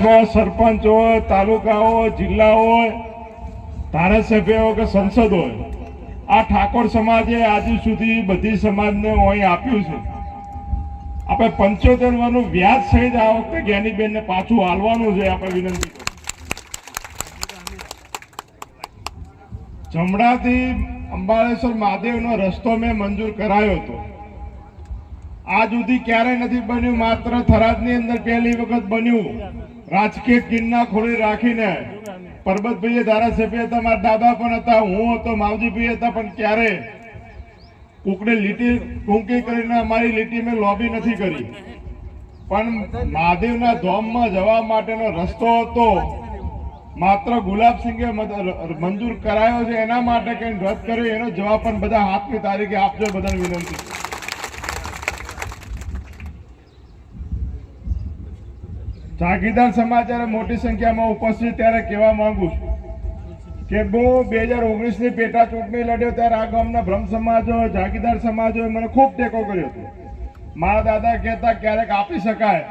સરપંચ હોય, તાલુકા હોય, જિલ્લા હોય, ધારાસભ્ય હોય કે સંસદ હોય, આ ઠાકોર સમાજે આજ સુધી બધી સમાજને અહીં આપ્યું છે. આપણે 75 વર્ષનું વ્યાજ સહિત આ વખતે જ્ઞાનીબેનને પાછું હાલવાનું છે. આપણે વિનંતી જમણાથી અંબાળેશ્વર મહાદેવનો રસ્તો મેં મંજૂર કરાયો હતો. આજ સુધી ક્યારેય નથી બન્યું. માત્ર થરાદની અંદર પહેલી વખત બન્યું. રાજકીય કિન્નાખોરી રાખીને પરબતભાઈ ધારાસભ્ય હતા, મારા દાદા પણ હતા, હું હતો, માવજીભાઈ હતા, પણ ક્યારે કોકને લીટી ટૂંકી કરીને અમારી લીટી મેં લોબી નથી કરી. પણ મહાદેવના ધામમાં જવા માટેનો રસ્તો હતો, માત્ર ગુલાબસિંહે મંજૂર કરાયો છે. એના માટે કઈ રદ કર્યો એનો જવાબ પણ બધા હાથની તારીખે આપજો. બધાને વિનંતી. જાગીરદાર સમાજ જ્યારે મોટી સંખ્યામાં ઉપસ્થિત ત્યારે કહેવા માંગુ છું કે હું 2019 ની પેટા ચૂંટણી લડ્યો ત્યારે આ ગામના બ્રહ્મ સમાજ હોય, જાગીરદાર સમાજ હોય, મને ખૂબ ટેકો કર્યો હતો. મારા દાદા કહેતા ક્યારેક આપી શકાય,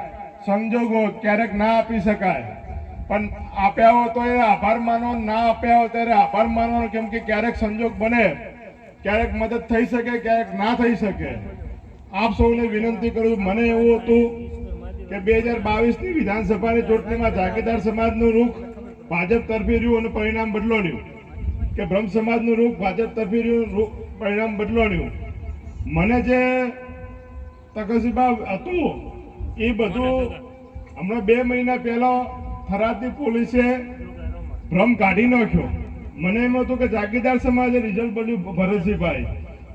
સંજોગો ક્યારેક ના આપી શકાય, પણ આપ્યા હોય તો એ આભાર માનો, ના આપ્યા હોય ત્યારે આભાર માનવાનો. કેમ કે ક્યારેક સંજોગ બને, ક્યારેક મદદ થઈ શકે, ક્યારેક ના થઈ શકે. આપ સૌને વિનંતી કરું. મને એવું હતું કે 2022 ની વિધાનસભાની ચૂંટણીમાં જાગીરદાર સમાજનું રૂખ ભાજપ તરફી રહ્યું અને પરિણામ બદલાયું, કે બ્રહ્મ સમાજનું રૂખ ભાજપ તરફી રહ્યું, પરિણામ બદલાયું. મને જે તકસીબા હતું એ બધું હમણાં 2 મહિના પહેલા થરાદની પોલીસે ભ્રમ કાઢી નાખ્યો. મને એમ હતું કે જાગીરદાર સમાજે રિઝલ્ટ બન્યું ભરતસિંહભાઈ,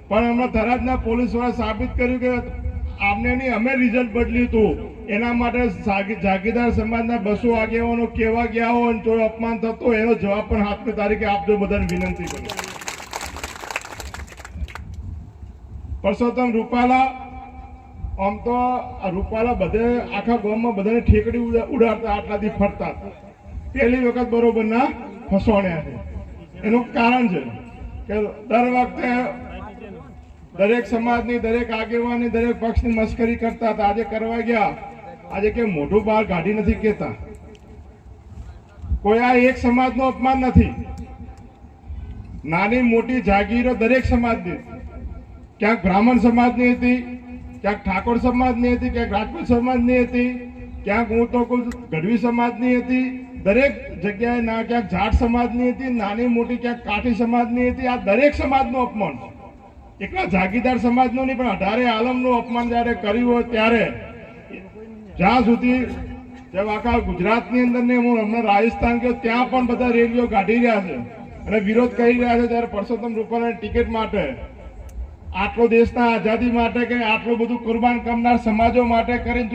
પણ હમણાં થરાદના પોલીસ વાળા સાબિત કર્યું કે આપને નહીં, અમે રિઝલ્ટ બદલ્યું હતું. એના માટે જાગીરદાર સમાજના 200 આગેવાનો કેવા ગયા હોય અને કોઈ અપમાન થતો એનો જવાબ પણ હાથની તારીખે આપજો. બધાને વિનંતી કરું. પરસોત્તમ રૂપાલા, આમ તો રૂપાલા બધે આખા ગામમાં બધાને ઠેકડી ઉડાડતા, આટલાથી ફરતા. પહેલી વખત બરોબર ના ફસવાણ્યા છે. એનું કારણ છે કે દર વખતે દરેક સમાજની, દરેક આગેવાની, દરેક પક્ષની મસ્કરી કરતા હતા. આજે કરવા ગયા, આજે કે મોઢું બહાર કાઢી નથી કહેતા. કોઈ આ એક સમાજનું અપમાન નથી. નાની મોટી જાગીરો દરેક સમાજની, ક્યાંક બ્રાહ્મણ સમાજની હતી, ક્યાંક ઠાકોર સમાજની હતી, ક્યાંક રાજપૂત સમાજની હતી, ક્યાંક હું તો ગઢવી સમાજની હતી. દરેક જગ્યાએ ના ક્યાંક જાટ સમાજની હતી, નાની મોટી ક્યાંક કાઠી સમાજની હતી. આ દરેક સમાજનું અપમાન, એકલા જાગીરદાર સમાજનું નહીં પણ 18 આલમનું અપમાન જયારે કર્યું હોય ત્યારે, જ્યાં સુધી જેમ આખા ગુજરાતની અંદર ને હું હમણાં રાજસ્થાન ગયો ત્યાં પણ બધા રેલીઓ કાઢી રહ્યા છે અને વિરોધ કરી રહ્યા છે. ત્યારે પરસોત્તમ રૂપાલાની ટિકિટ માટે, આટલો દેશના આઝાદી માટે કે આટલું બધું કુરબાન કરનાર સમાજો માટે કરીને